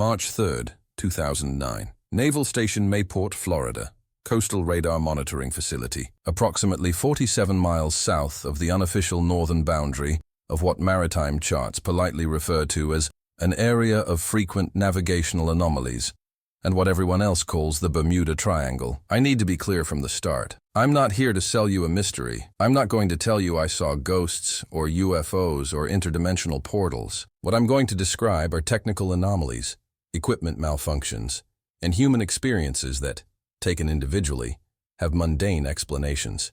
March 3rd, 2009. Naval Station Mayport, Florida. Coastal radar monitoring facility, approximately 47 miles south of the unofficial northern boundary of what maritime charts politely refer to as an area of frequent navigational anomalies, and what everyone else calls the Bermuda Triangle. I need to be clear from the start. I'm not here to sell you a mystery. I'm not going to tell you I saw ghosts or UFOs or interdimensional portals. What I'm going to describe are technical anomalies, equipment malfunctions, and human experiences that, taken individually, have mundane explanations.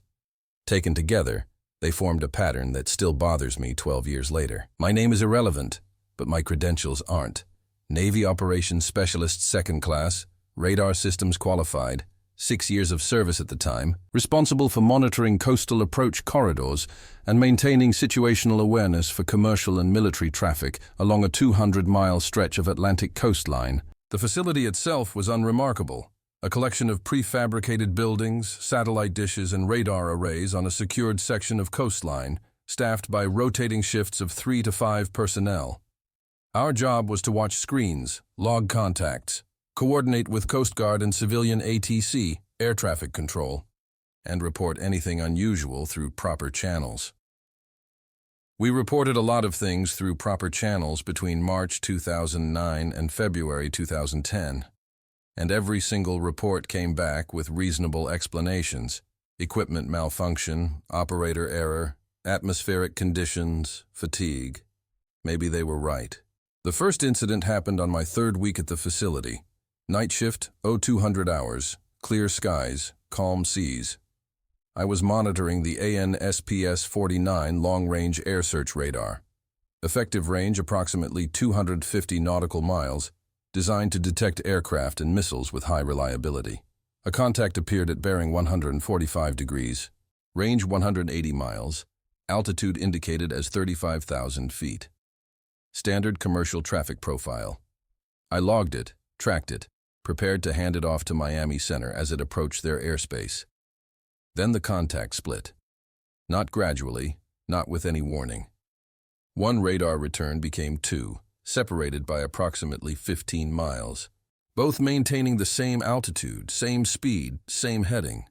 Taken together, they formed a pattern that still bothers me 12 years later. My name is irrelevant, but my credentials aren't. Navy Operations Specialist 2nd Class, Radar Systems Qualified, 6 years of service at the time, responsible for monitoring coastal approach corridors and maintaining situational awareness for commercial and military traffic along a 200-mile stretch of Atlantic coastline. The facility itself was unremarkable. A collection of prefabricated buildings, satellite dishes, and radar arrays on a secured section of coastline, staffed by rotating shifts of 3 to 5 personnel. Our job was to watch screens, log contacts, coordinate with Coast Guard and civilian ATC, air traffic control, and report anything unusual through proper channels. We reported a lot of things through proper channels between March 2009 and February 2010. And every single report came back with reasonable explanations: equipment malfunction, operator error, atmospheric conditions, fatigue. Maybe they were right. The first incident happened on my 3rd week at the facility. Night shift, 0200 hours, clear skies, calm seas. I was monitoring the ANSPS-49 long-range air search radar. Effective range approximately 250 nautical miles, designed to detect aircraft and missiles with high reliability. A contact appeared at bearing 145 degrees, range 180 miles, altitude indicated as 35,000 feet. Standard commercial traffic profile. I logged it, tracked it, prepared to hand it off to Miami Center as it approached their airspace. Then the contact split. Not gradually, not with any warning. One radar return became 2. Separated by approximately 15 miles, both maintaining the same altitude, same speed, same heading,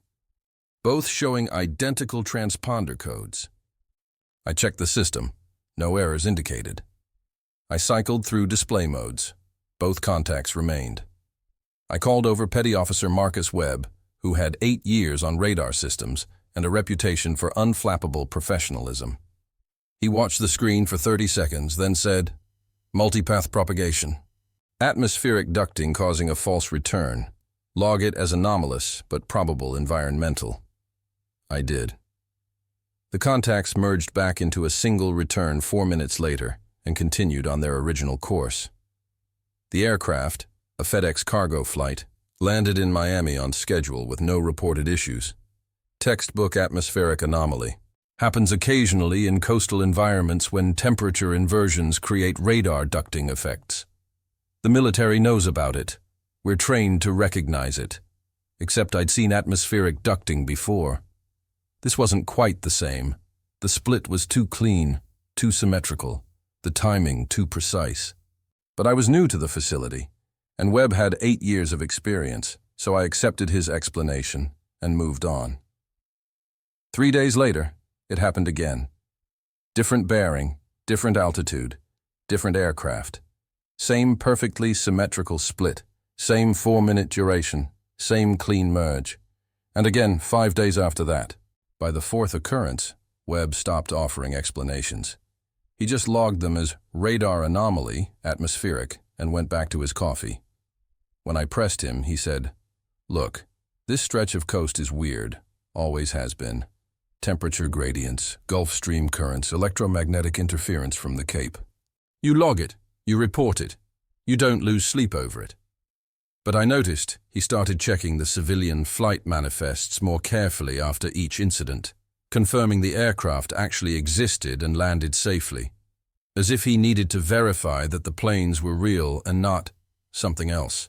both showing identical transponder codes. I checked the system. No errors indicated. I cycled through display modes. Both contacts remained. I called over Petty Officer Marcus Webb, who had 8 years on radar systems and a reputation for unflappable professionalism. He watched the screen for 30 seconds, then said, "Multipath propagation. Atmospheric ducting causing a false return. Log it as anomalous, but probable environmental." I did. The contacts merged back into a single return 4 minutes later and continued on their original course. The aircraft, a FedEx cargo flight, landed in Miami on schedule with no reported issues. Textbook atmospheric anomaly. Happens occasionally in coastal environments when temperature inversions create radar ducting effects. The military knows about it. We're trained to recognize it. Except I'd seen atmospheric ducting before. This wasn't quite the same. The split was too clean, too symmetrical, the timing too precise. But I was new to the facility, and Webb had 8 years of experience, so I accepted his explanation and moved on. 3 days later, it happened again. Different bearing, different altitude, different aircraft. Same perfectly symmetrical split, same 4-minute duration, same clean merge. And again 5 days after that. By the 4th occurrence, Webb stopped offering explanations. He just logged them as radar anomaly, atmospheric, and went back to his coffee. When I pressed him, he said, "Look, this stretch of coast is weird, always has been. Temperature gradients, Gulf Stream currents, electromagnetic interference from the Cape. You log it, you report it, you don't lose sleep over it." But I noticed he started checking the civilian flight manifests more carefully after each incident, confirming the aircraft actually existed and landed safely, as if he needed to verify that the planes were real and not something else.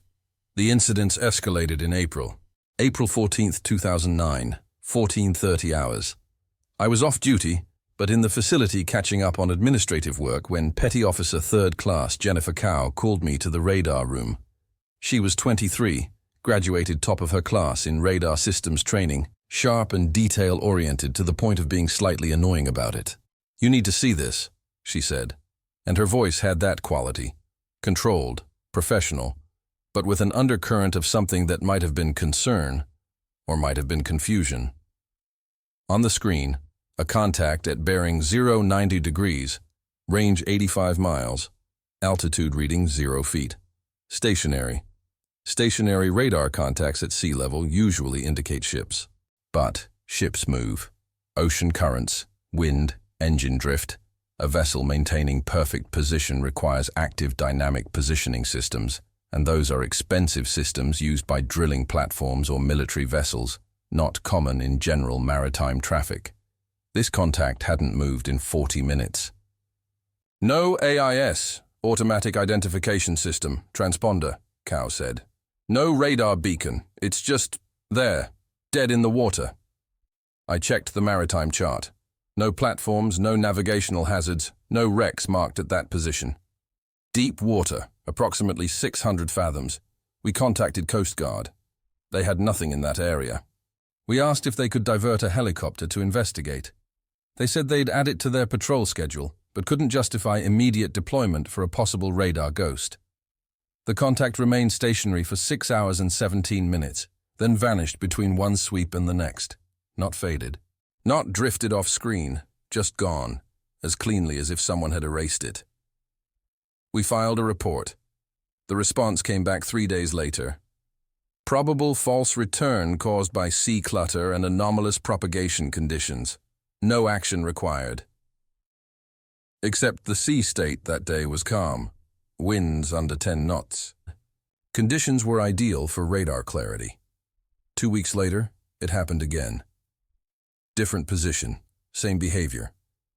The incidents escalated in April 14th, 2009, 14:30 hours. I was off duty, but in the facility catching up on administrative work when Petty Officer 3rd Class Jennifer Cow called me to the radar room. She was 23, graduated top of her class in radar systems training, sharp and detail-oriented to the point of being slightly annoying about it. "You need to see this," she said, and her voice had that quality, controlled, professional, but with an undercurrent of something that might have been concern or might have been confusion. On the screen, a contact at bearing 090 degrees, range 85 miles, altitude reading 0 feet. Stationary. Stationary radar contacts at sea level usually indicate ships. But ships move. Ocean currents, wind, engine drift. A vessel maintaining perfect position requires active dynamic positioning systems, and those are expensive systems used by drilling platforms or military vessels, not common in general maritime traffic. This contact hadn't moved in 40 minutes. "No AIS, automatic identification system, transponder," Cow said. "No radar beacon, it's just there, dead in the water." I checked the maritime chart. No platforms, no navigational hazards, no wrecks marked at that position. Deep water, approximately 600 fathoms. We contacted Coast Guard. They had nothing in that area. We asked if they could divert a helicopter to investigate. They said they'd add it to their patrol schedule, but couldn't justify immediate deployment for a possible radar ghost. The contact remained stationary for 6 hours and 17 minutes, then vanished between one sweep and the next. Not faded. Not drifted off screen, just gone, as cleanly as if someone had erased it. We filed a report. The response came back 3 days later. Probable false return caused by sea clutter and anomalous propagation conditions. No action required. Except the sea state that day was calm. Winds under 10 knots. Conditions were ideal for radar clarity. 2 weeks later, it happened again. Different position, same behavior.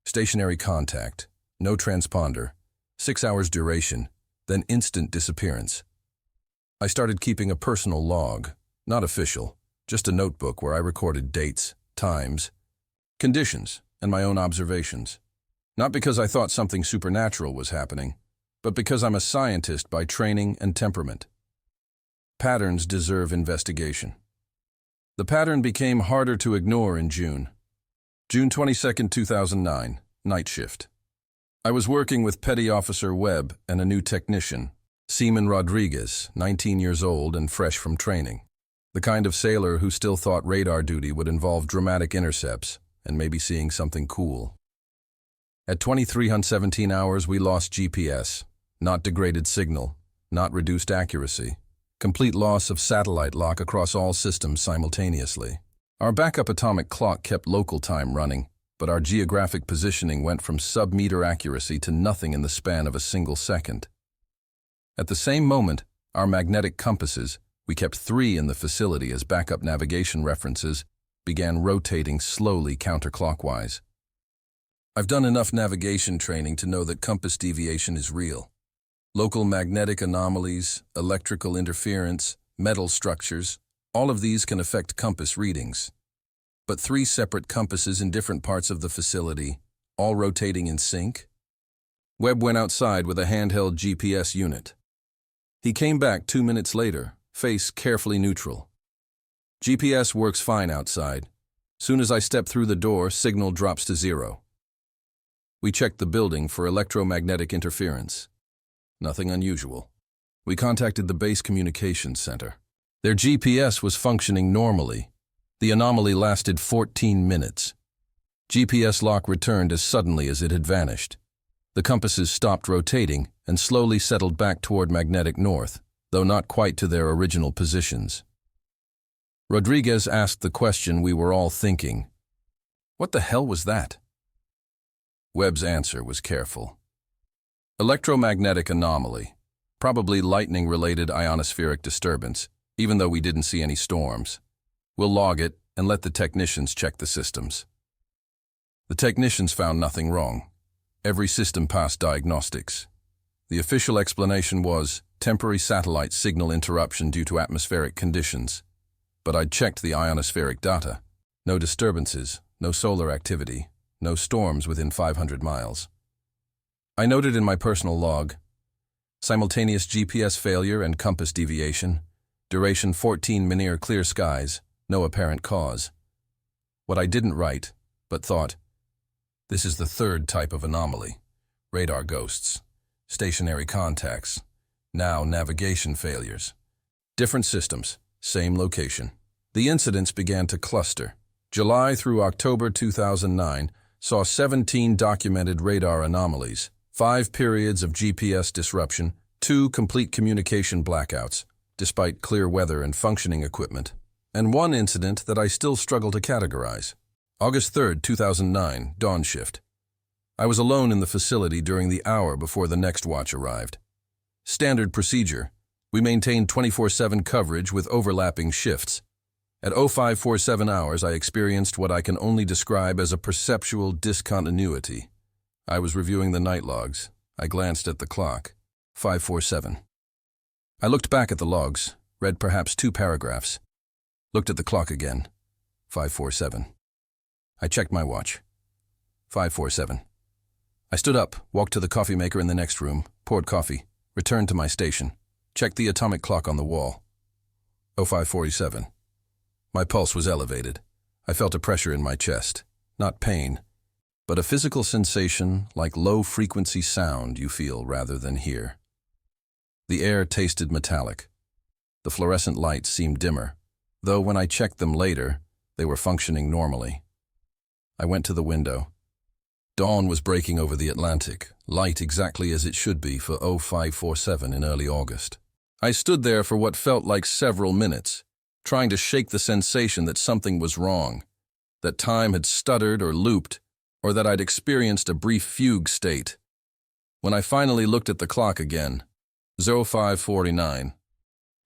Stationary contact, no transponder, 6 hours duration, then instant disappearance. I started keeping a personal log, not official, just a notebook where I recorded dates, times, conditions, and my own observations. Not because I thought something supernatural was happening, but because I'm a scientist by training and temperament. Patterns deserve investigation. The pattern became harder to ignore in June. June 22, 2009, night shift. I was working with Petty Officer Webb and a new technician, Seaman Rodriguez, 19 years old and fresh from training. The kind of sailor who still thought radar duty would involve dramatic intercepts and maybe seeing something cool. At 2317 hours, we lost GPS, not degraded signal, not reduced accuracy, complete loss of satellite lock across all systems simultaneously. Our backup atomic clock kept local time running, but our geographic positioning went from sub-meter accuracy to nothing in the span of a single second. At the same moment, our magnetic compasses, we kept 3 in the facility as backup navigation references, began rotating slowly counterclockwise. I've done enough navigation training to know that compass deviation is real. Local magnetic anomalies, electrical interference, metal structures, all of these can affect compass readings. But 3 separate compasses in different parts of the facility, all rotating in sync? Webb went outside with a handheld GPS unit. He came back 2 minutes later, face carefully neutral. GPS works fine outside. Soon as I step through the door, signal drops to 0. We checked the building for electromagnetic interference. Nothing unusual. We contacted the base communications center. Their GPS was functioning normally. The anomaly lasted 14 minutes. GPS lock returned as suddenly as it had vanished. The compasses stopped rotating and slowly settled back toward magnetic north, though not quite to their original positions. Rodriguez asked the question we were all thinking. What the hell was that? Webb's answer was careful. Electromagnetic anomaly, probably lightning-related ionospheric disturbance, even though we didn't see any storms. We'll log it and let the technicians check the systems. The technicians found nothing wrong. Every system passed diagnostics. The official explanation was temporary satellite signal interruption due to atmospheric conditions. But I'd checked the ionospheric data. No disturbances, no solar activity, no storms within 500 miles. I noted in my personal log, simultaneous GPS failure and compass deviation, duration 14 Meniere clear skies, no apparent cause. What I didn't write, but thought, this is the third type of anomaly. Radar ghosts, stationary contacts, now navigation failures. Different systems, same location. The incidents began to cluster. July through October 2009 saw 17 documented radar anomalies, 5 periods of GPS disruption, 2 complete communication blackouts, despite clear weather and functioning equipment, and 1 incident that I still struggle to categorize. August 3, 2009, dawn shift. I was alone in the facility during the hour before the next watch arrived. Standard procedure. We maintained 24/7 coverage with overlapping shifts. At 0547 hours, I experienced what I can only describe as a perceptual discontinuity. I was reviewing the night logs. I glanced at the clock. 547. I looked back at the logs, read perhaps 2 paragraphs. Looked at the clock again. 547. I checked my watch. 547. I stood up, walked to the coffee maker in the next room, poured coffee, returned to my station, checked the atomic clock on the wall. 0547. My pulse was elevated. I felt a pressure in my chest, not pain, but a physical sensation like low-frequency sound you feel rather than hear. The air tasted metallic. The fluorescent lights seemed dimmer, though when I checked them later, they were functioning normally. I went to the window. Dawn was breaking over the Atlantic, light exactly as it should be for 0547 in early August. I stood there for what felt like several minutes, trying to shake the sensation that something was wrong, that time had stuttered or looped, or that I'd experienced a brief fugue state. When I finally looked at the clock again, 0549,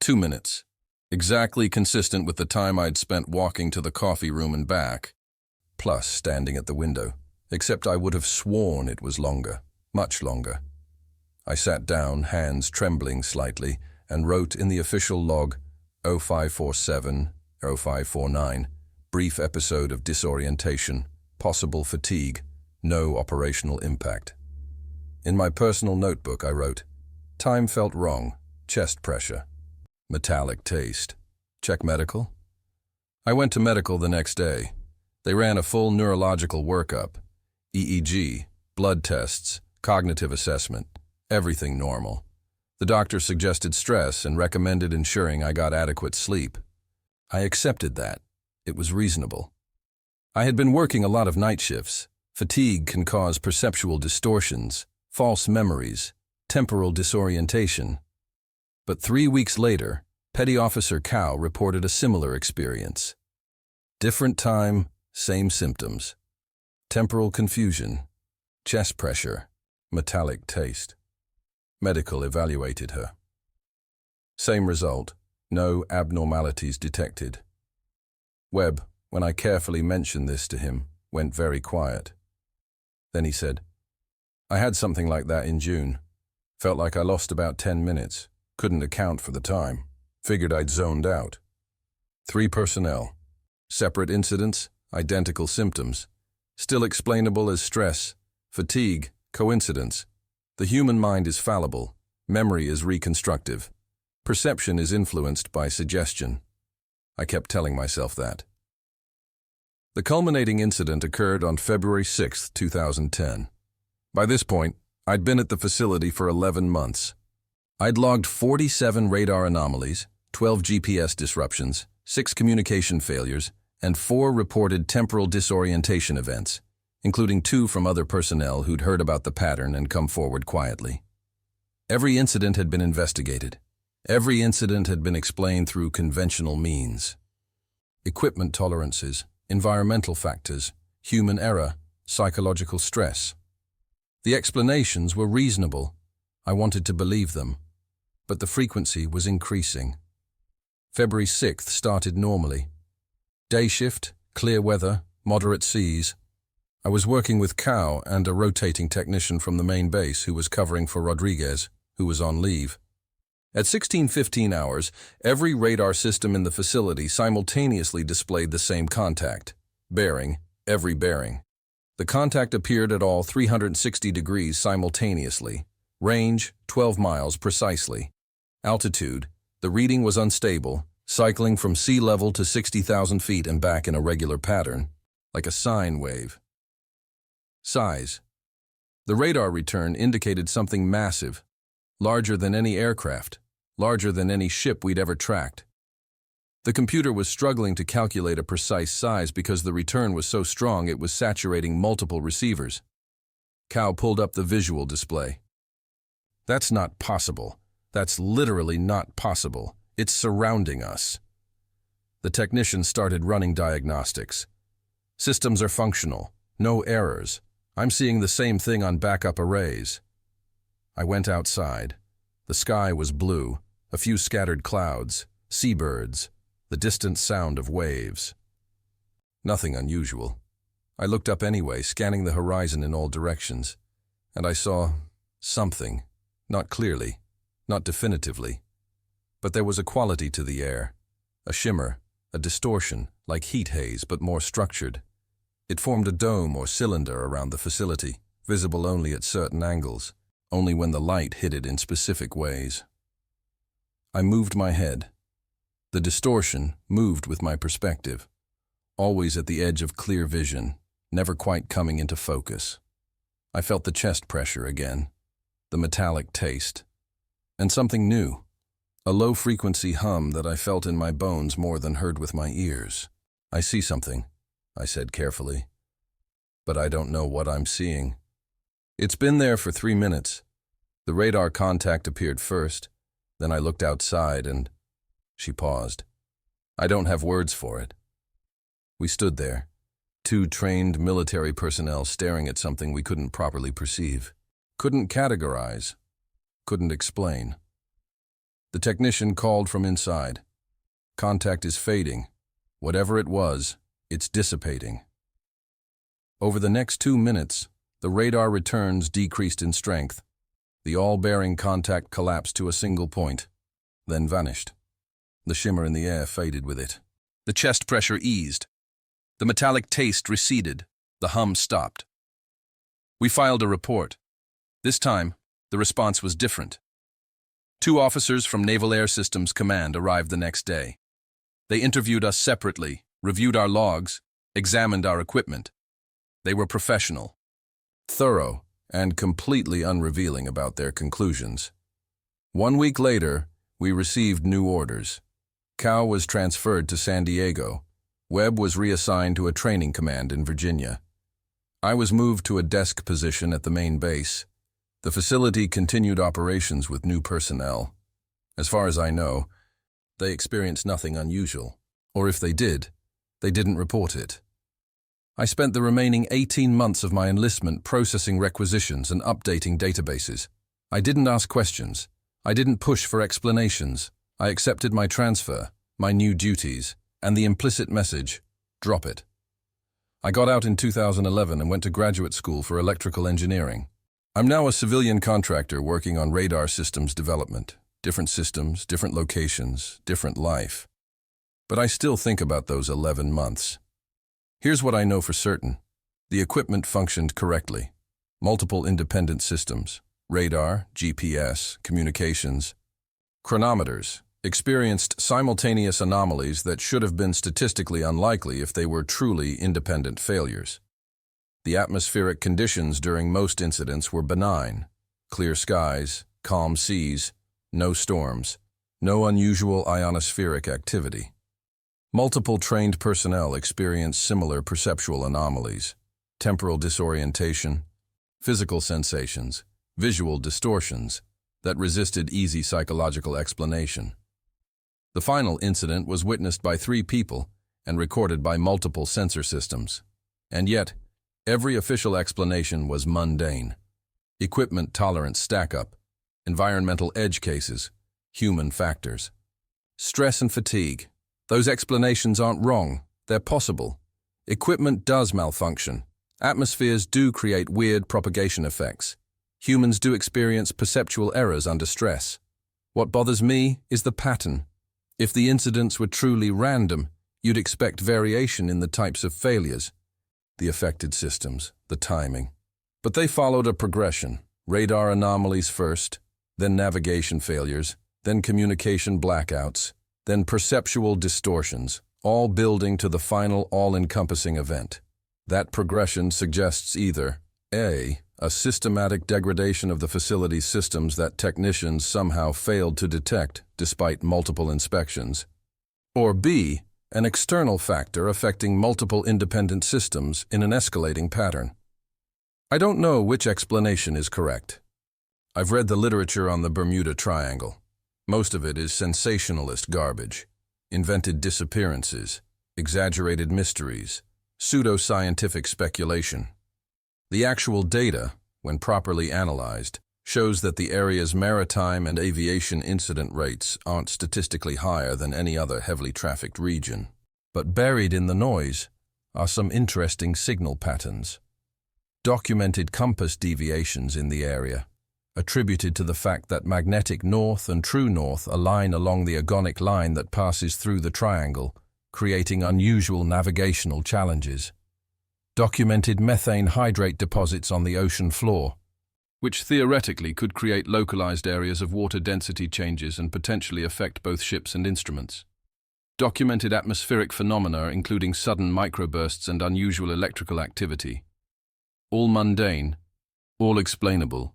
2 minutes, exactly consistent with the time I'd spent walking to the coffee room and back, plus standing at the window, except I would have sworn it was longer, much longer. I sat down, hands trembling slightly, and wrote in the official log, 0547, 0549, brief episode of disorientation, possible fatigue, no operational impact. In my personal notebook I wrote, time felt wrong, chest pressure, metallic taste. Check medical? I went to medical the next day. They ran a full neurological workup, EEG, blood tests, cognitive assessment, everything normal. The doctor suggested stress and recommended ensuring I got adequate sleep. I accepted that. It was reasonable. I had been working a lot of night shifts. Fatigue can cause perceptual distortions, false memories, temporal disorientation. But 3 weeks later, Petty Officer Cow reported a similar experience. Different time, same symptoms. Temporal confusion, chest pressure, metallic taste. Medical evaluated her. Same result, no abnormalities detected. Webb, when I carefully mentioned this to him, went very quiet. Then he said, I had something like that in June. Felt like I lost about 10 minutes. Couldn't account for the time. Figured I'd zoned out. 3 personnel. Separate incidents, identical symptoms. Still explainable as stress, fatigue, coincidence. The human mind is fallible. Memory is reconstructive. Perception is influenced by suggestion. I kept telling myself that. The culminating incident occurred on February 6, 2010. By this point, I'd been at the facility for 11 months. I'd logged 47 radar anomalies, 12 GPS disruptions, 6 communication failures, and 4 reported temporal disorientation events, including 2 from other personnel who'd heard about the pattern and come forward quietly. Every incident had been investigated. Every incident had been explained through conventional means. Equipment tolerances, environmental factors, human error, psychological stress. The explanations were reasonable. I wanted to believe them. But the frequency was increasing. February 6th started normally. Day shift, clear weather, moderate seas. I was working with Cow and a rotating technician from the main base who was covering for Rodriguez, who was on leave. At 16:15 hours, every radar system in the facility simultaneously displayed the same contact. Bearing, every bearing. The contact appeared at all 360 degrees simultaneously. Range, 12 miles precisely. Altitude, the reading was unstable, cycling from sea level to 60,000 feet and back in a regular pattern, like a sine wave. Size. The radar return indicated something massive, larger than any aircraft, larger than any ship we'd ever tracked. The computer was struggling to calculate a precise size because the return was so strong it was saturating multiple receivers. Cal pulled up the visual display. That's not possible. That's literally not possible. It's surrounding us. The technician started running diagnostics. Systems are functional. No errors. I'm seeing the same thing on backup arrays. I went outside. The sky was blue, a few scattered clouds, seabirds, the distant sound of waves. Nothing unusual. I looked up anyway, scanning the horizon in all directions, and I saw something, not clearly, not definitively. But there was a quality to the air, a shimmer, a distortion, like heat haze but more structured. It formed a dome or cylinder around the facility, visible only at certain angles, only when the light hit it in specific ways. I moved my head. The distortion moved with my perspective, always at the edge of clear vision, never quite coming into focus. I felt the chest pressure again, the metallic taste, and something new, a low-frequency hum that I felt in my bones more than heard with my ears. I see something, I said carefully, but I don't know what I'm seeing. It's been there for 3 minutes. The radar contact appeared first, then I looked outside and... She paused. I don't have words for it. We stood there, 2 trained military personnel staring at something we couldn't properly perceive, couldn't categorize, couldn't explain. The technician called from inside. Contact is fading. Whatever it was, it's dissipating. Over the next 2 minutes, the radar returns decreased in strength. The all-bearing contact collapsed to a single point, then vanished. The shimmer in the air faded with it. The chest pressure eased. The metallic taste receded. The hum stopped. We filed a report. This time, the response was different. 2 officers from Naval Air Systems Command arrived the next day. They interviewed us separately, reviewed our logs, examined our equipment. They were professional, thorough, and completely unrevealing about their conclusions. 1 week later, we received new orders. Cow was transferred to San Diego. Webb was reassigned to a training command in Virginia. I was moved to a desk position at the main base. The facility continued operations with new personnel. As far as I know, they experienced nothing unusual, or if they did, they didn't report it. I spent the remaining 18 months of my enlistment processing requisitions and updating databases. I didn't ask questions. I didn't push for explanations. I accepted my transfer, my new duties, and the implicit message, drop it. I got out in 2011 and went to graduate school for electrical engineering. I'm now a civilian contractor working on radar systems development. Different systems, different locations, different life. But I still think about those 11 months. Here's what I know for certain. The equipment functioned correctly. Multiple independent systems, radar, GPS, communications, chronometers, experienced simultaneous anomalies that should have been statistically unlikely if they were truly independent failures. The atmospheric conditions during most incidents were benign. Clear skies, calm seas, no storms, no unusual ionospheric activity. Multiple trained personnel experienced similar perceptual anomalies, temporal disorientation, physical sensations, visual distortions that resisted easy psychological explanation. The final incident was witnessed by 3 people and recorded by multiple sensor systems. And yet, every official explanation was mundane. Equipment tolerance stack-up, environmental edge cases, human factors. Stress and fatigue. Those explanations aren't wrong. They're possible. Equipment does malfunction. Atmospheres do create weird propagation effects. Humans do experience perceptual errors under stress. What bothers me is the pattern. If the incidents were truly random, you'd expect variation in the types of failures. the affected systems, the timing. But they followed a progression. Radar anomalies first, then navigation failures, then communication blackouts, then perceptual distortions, all building to the final all-encompassing event. That progression suggests either A, a systematic degradation of the facility's systems that technicians somehow failed to detect despite multiple inspections, or B, an external factor affecting multiple independent systems in an escalating pattern. I don't know which explanation is correct. I've read the literature on the Bermuda Triangle. Most of it is sensationalist garbage, invented disappearances, exaggerated mysteries, pseudo-scientific speculation. The actual data, when properly analyzed, shows that the area's maritime and aviation incident rates aren't statistically higher than any other heavily trafficked region. But buried in the noise are some interesting signal patterns. Documented compass deviations in the area, attributed to the fact that magnetic north and true north align along the agonic line that passes through the triangle, creating unusual navigational challenges. Documented methane hydrate deposits on the ocean floor, which theoretically could create localized areas of water density changes and potentially affect both ships and instruments. Documented atmospheric phenomena including sudden microbursts and unusual electrical activity. All mundane, all explainable,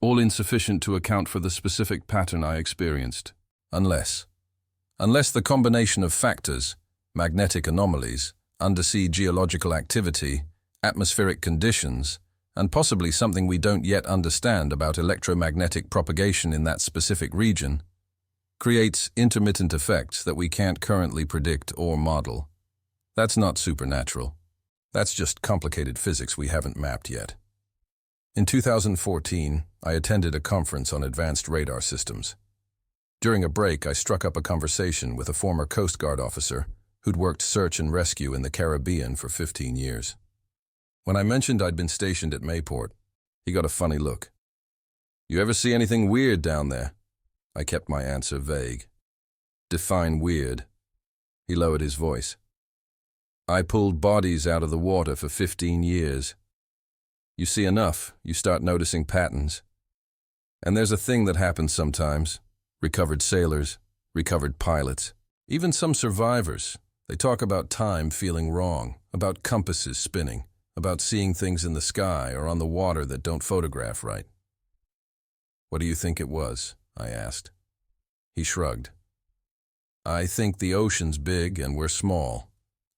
all insufficient to account for the specific pattern I experienced. Unless the combination of factors, magnetic anomalies, undersea geological activity, atmospheric conditions, and possibly something we don't yet understand about electromagnetic propagation in that specific region, creates intermittent effects that we can't currently predict or model. That's not supernatural. That's just complicated physics we haven't mapped yet. In 2014, I attended a conference on advanced radar systems. During a break, I struck up a conversation with a former Coast Guard officer who'd worked search and rescue in the Caribbean for 15 years. When I mentioned I'd been stationed at Mayport, he got a funny look. "You ever see anything weird down there?" I kept my answer vague. "Define weird." He lowered his voice. "I pulled bodies out of the water for 15 years. You see enough, you start noticing patterns. And there's a thing that happens sometimes. Recovered sailors, recovered pilots, even some survivors. They talk about time feeling wrong, about compasses spinning, about seeing things in the sky or on the water that don't photograph right." "What do you think it was?" I asked. He shrugged. "I think the ocean's big and we're small.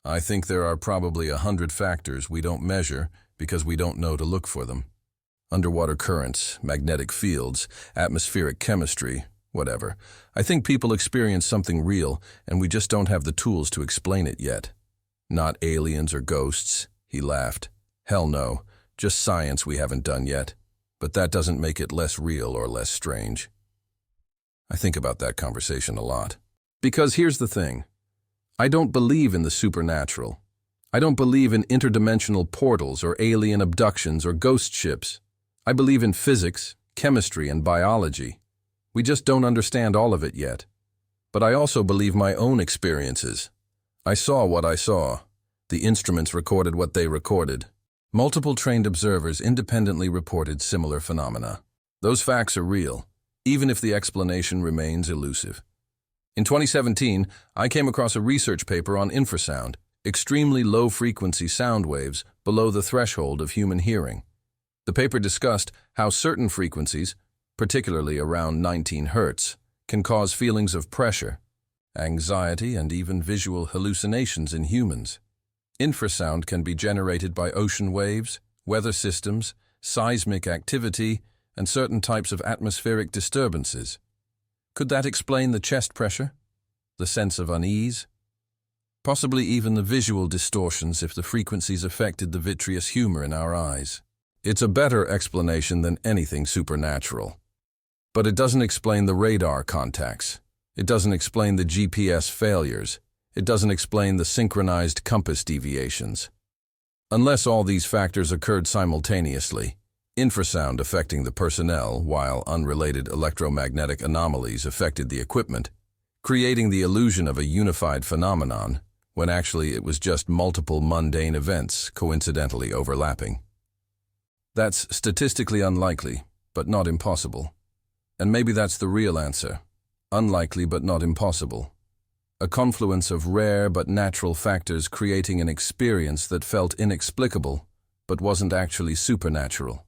I think there are probably 100 factors we don't measure because we don't know to look for them. Underwater currents, magnetic fields, atmospheric chemistry, whatever. I think people experience something real and we just don't have the tools to explain it yet. Not aliens or ghosts." He laughed. "Hell no, just science we haven't done yet. But that doesn't make it less real or less strange." I think about that conversation a lot. Because here's the thing. I don't believe in the supernatural. I don't believe in interdimensional portals or alien abductions or ghost ships. I believe in physics, chemistry, and biology. We just don't understand all of it yet. But I also believe my own experiences. I saw what I saw. The instruments recorded what they recorded. Multiple trained observers independently reported similar phenomena. Those facts are real, even if the explanation remains elusive. In 2017, I came across a research paper on infrasound, extremely low-frequency sound waves below the threshold of human hearing. The paper discussed how certain frequencies, particularly around 19 Hz, can cause feelings of pressure, anxiety, and even visual hallucinations in humans. Infrasound can be generated by ocean waves, weather systems, seismic activity, and certain types of atmospheric disturbances. Could that explain the chest pressure, the sense of unease? Possibly even the visual distortions if the frequencies affected the vitreous humor in our eyes. It's a better explanation than anything supernatural. But it doesn't explain the radar contacts. It doesn't explain the GPS failures. It doesn't explain the synchronized compass deviations. Unless all these factors occurred simultaneously, infrasound affecting the personnel while unrelated electromagnetic anomalies affected the equipment, creating the illusion of a unified phenomenon, when actually it was just multiple mundane events coincidentally overlapping. That's statistically unlikely, but not impossible. And maybe that's the real answer. Unlikely but not impossible. A confluence of rare but natural factors creating an experience that felt inexplicable, but wasn't actually supernatural.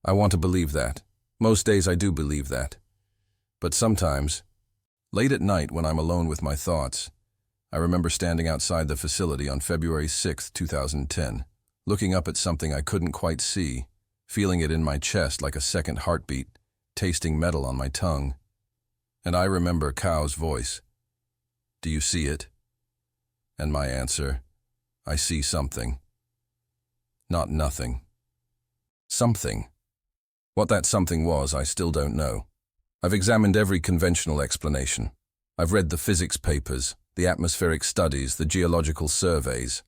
I want to believe that. Most days I do believe that. But sometimes, late at night when I'm alone with my thoughts, I remember standing outside the facility on February 6, 2010, looking up at something I couldn't quite see, feeling it in my chest like a second heartbeat, tasting metal on my tongue. And I remember Cow's voice. "Do you see it?" And my answer, "I see something." Not nothing. Something. What that something was, I still don't know. I've examined every conventional explanation. I've read the physics papers, the atmospheric studies, the geological surveys.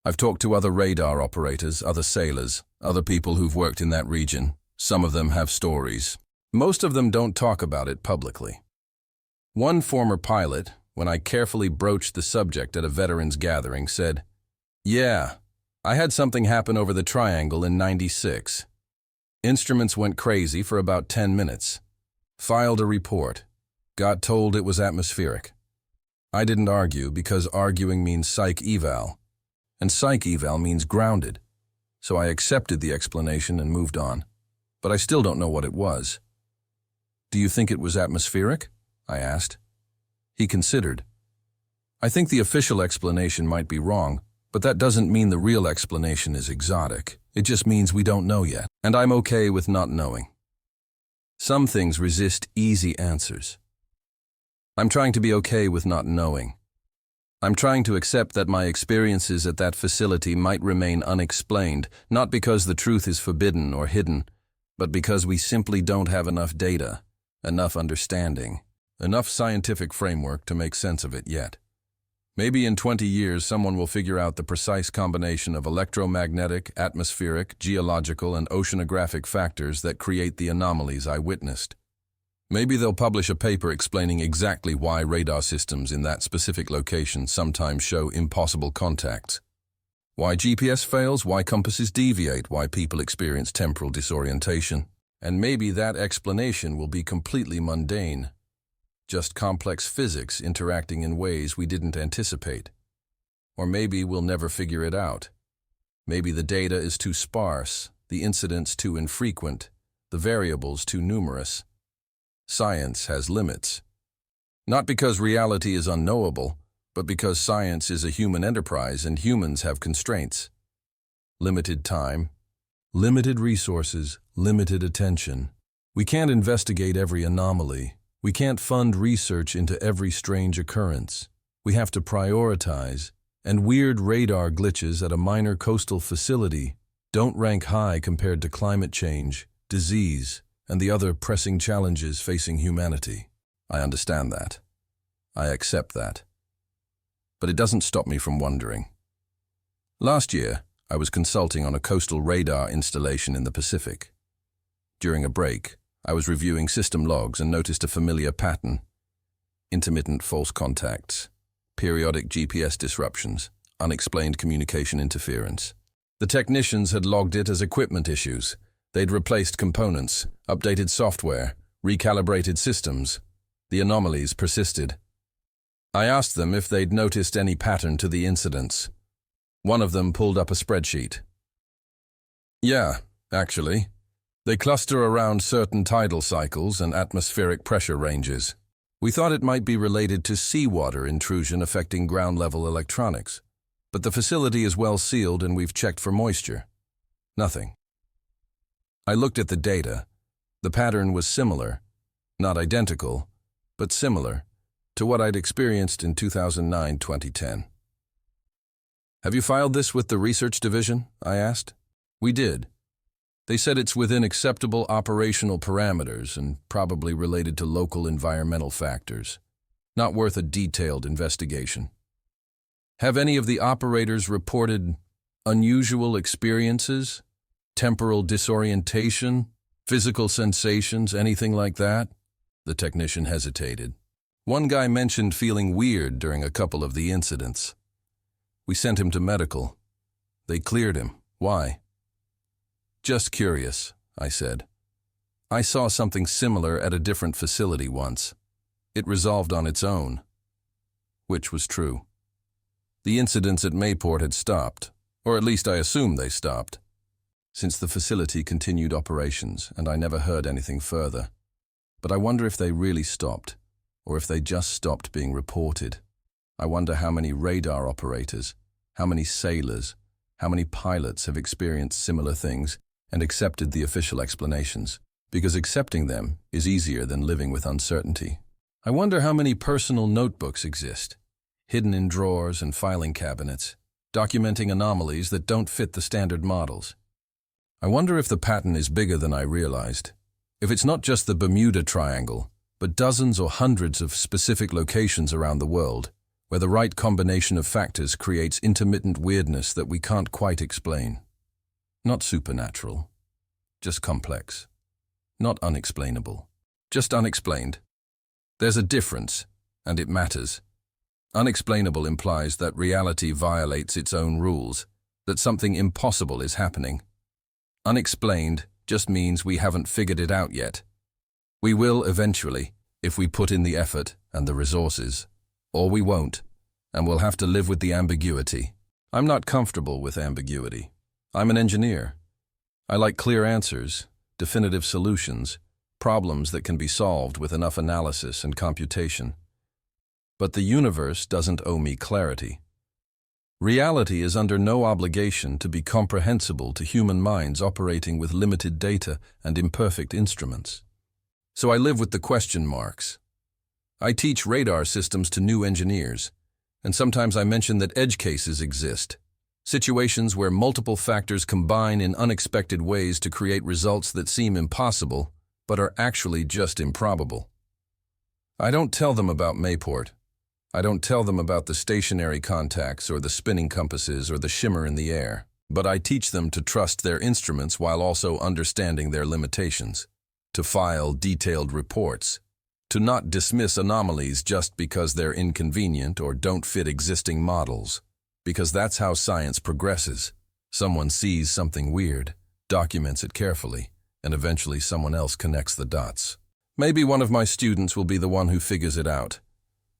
I've talked to other radar operators, other sailors, other people who've worked in that region. Some of them have stories. Most of them don't talk about it publicly. One former pilot, when I carefully broached the subject at a veterans gathering, said, "Yeah, I had something happen over the triangle in '96. Instruments went crazy for about 10 minutes. Filed a report. Got told it was atmospheric. I didn't argue because arguing means psych eval, and psych eval means grounded. So I accepted the explanation and moved on. But I still don't know what it was." "Do you think it was atmospheric?" I asked. He considered. "I think the official explanation might be wrong, but that doesn't mean the real explanation is exotic. It just means we don't know yet, and I'm okay with not knowing. Some things resist easy answers. I'm trying to be okay with not knowing. I'm trying to accept that my experiences at that facility might remain unexplained, not because the truth is forbidden or hidden, but because we simply don't have enough data, enough understanding, enough scientific framework to make sense of it yet. Maybe in 20 years someone will figure out the precise combination of electromagnetic, atmospheric, geological, and oceanographic factors that create the anomalies I witnessed. Maybe they'll publish a paper explaining exactly why radar systems in that specific location sometimes show impossible contacts. Why GPS fails, why compasses deviate, why people experience temporal disorientation. And maybe that explanation will be completely mundane. Just complex physics interacting in ways we didn't anticipate. Or maybe we'll never figure it out. Maybe the data is too sparse, the incidents too infrequent, the variables too numerous. Science has limits. Not because reality is unknowable, but because science is a human enterprise and humans have constraints. Limited time, limited resources, limited attention. We can't investigate every anomaly. We can't fund research into every strange occurrence. We have to prioritize, and weird radar glitches at a minor coastal facility don't rank high compared to climate change, disease, and the other pressing challenges facing humanity. I understand that. I accept that. But it doesn't stop me from wondering. Last year, I was consulting on a coastal radar installation in the Pacific. During a break, I was reviewing system logs and noticed a familiar pattern. Intermittent false contacts, periodic GPS disruptions, unexplained communication interference. The technicians had logged it as equipment issues. They'd replaced components, updated software, recalibrated systems. The anomalies persisted. I asked them if they'd noticed any pattern to the incidents. One of them pulled up a spreadsheet. "Yeah, actually. They cluster around certain tidal cycles and atmospheric pressure ranges. We thought it might be related to seawater intrusion affecting ground-level electronics. But the facility is well sealed and we've checked for moisture. Nothing." I looked at the data. The pattern was similar, not identical, but similar, to what I'd experienced in 2009-2010. "Have you filed this with the research division?" I asked. "We did. They said it's within acceptable operational parameters and probably related to local environmental factors. Not worth a detailed investigation." "Have any of the operators reported unusual experiences? Temporal disorientation? Physical sensations? Anything like that?" The technician hesitated. "One guy mentioned feeling weird during a couple of the incidents. We sent him to medical. They cleared him. Why? Just curious, I said. I saw something similar at a different facility once. It resolved on its own. Which was true. The incidents at Mayport had stopped, or at least I assume they stopped, since the facility continued operations and I never heard anything further. But I wonder if they really stopped, or if they just stopped being reported. I wonder how many radar operators, how many sailors, how many pilots have experienced similar things and accepted the official explanations, because accepting them is easier than living with uncertainty. I wonder how many personal notebooks exist, hidden in drawers and filing cabinets, documenting anomalies that don't fit the standard models. I wonder if the pattern is bigger than I realized, if it's not just the Bermuda Triangle, but dozens or hundreds of specific locations around the world, where the right combination of factors creates intermittent weirdness that we can't quite explain. Not supernatural, just complex. Not unexplainable, just unexplained. There's a difference, and it matters. Unexplainable implies that reality violates its own rules, that something impossible is happening. Unexplained just means we haven't figured it out yet. We will eventually, if we put in the effort and the resources. Or we won't, and we'll have to live with the ambiguity. I'm not comfortable with ambiguity. I'm an engineer. I like clear answers, definitive solutions, problems that can be solved with enough analysis and computation. But the universe doesn't owe me clarity. Reality is under no obligation to be comprehensible to human minds operating with limited data and imperfect instruments. So I live with the question marks. I teach radar systems to new engineers, and sometimes I mention that edge cases exist, situations where multiple factors combine in unexpected ways to create results that seem impossible, but are actually just improbable. I don't tell them about Mayport. I don't tell them about the stationary contacts or the spinning compasses or the shimmer in the air, but I teach them to trust their instruments while also understanding their limitations, to file detailed reports, to not dismiss anomalies just because they're inconvenient or don't fit existing models, because that's how science progresses. Someone sees something weird, documents it carefully, and eventually someone else connects the dots. Maybe one of my students will be the one who figures it out.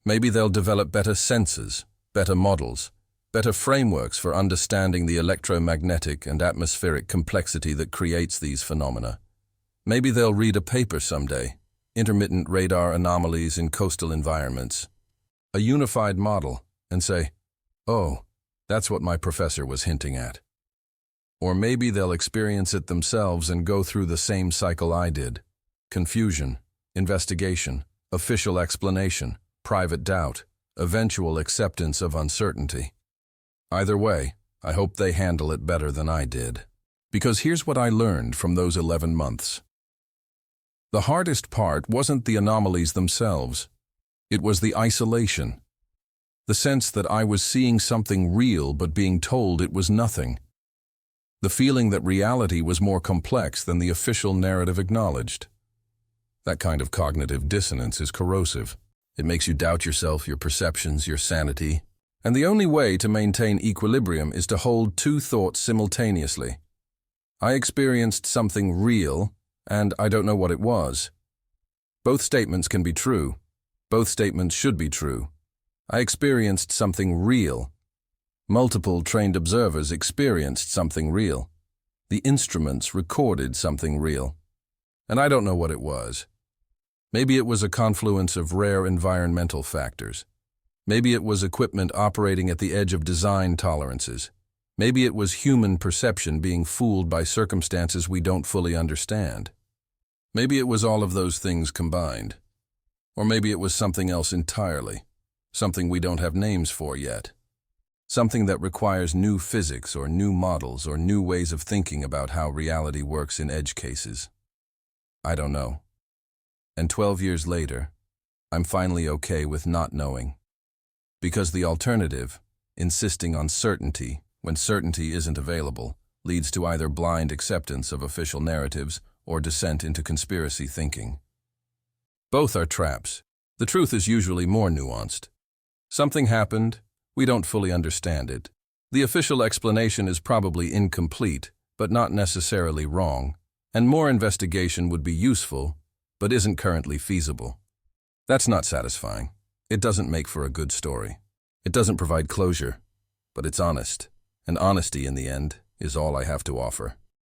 Maybe they'll develop better sensors, better models, better frameworks for understanding the electromagnetic and atmospheric complexity that creates these phenomena. Maybe they'll read a paper someday, Intermittent Radar Anomalies in Coastal Environments, a unified model, and say, oh, that's what my professor was hinting at. Or maybe they'll experience it themselves and go through the same cycle I did. Confusion, investigation, official explanation, private doubt, eventual acceptance of uncertainty. Either way, I hope they handle it better than I did. Because here's what I learned from those 11 months. The hardest part wasn't the anomalies themselves. It was the isolation. The sense that I was seeing something real but being told it was nothing. The feeling that reality was more complex than the official narrative acknowledged. That kind of cognitive dissonance is corrosive. It makes you doubt yourself, your perceptions, your sanity. And the only way to maintain equilibrium is to hold two thoughts simultaneously. I experienced something real, and I don't know what it was. Both statements can be true. Both statements should be true. I experienced something real. Multiple trained observers experienced something real. The instruments recorded something real. And I don't know what it was. Maybe it was a confluence of rare environmental factors. Maybe it was equipment operating at the edge of design tolerances. Maybe it was human perception being fooled by circumstances we don't fully understand. Maybe it was all of those things combined. Or maybe it was something else entirely, something we don't have names for yet. Something that requires new physics or new models or new ways of thinking about how reality works in edge cases. I don't know. And 12 years later, I'm finally okay with not knowing. Because the alternative, insisting on certainty when certainty isn't available, leads to either blind acceptance of official narratives or descent into conspiracy thinking. Both are traps. The truth is usually more nuanced. Something happened, we don't fully understand it, The official explanation is probably incomplete, but not necessarily wrong, and more investigation would be useful, but isn't currently feasible. That's not satisfying. It doesn't make for a good story. It doesn't provide closure, but it's honest, and honesty in the end is all I have to offer.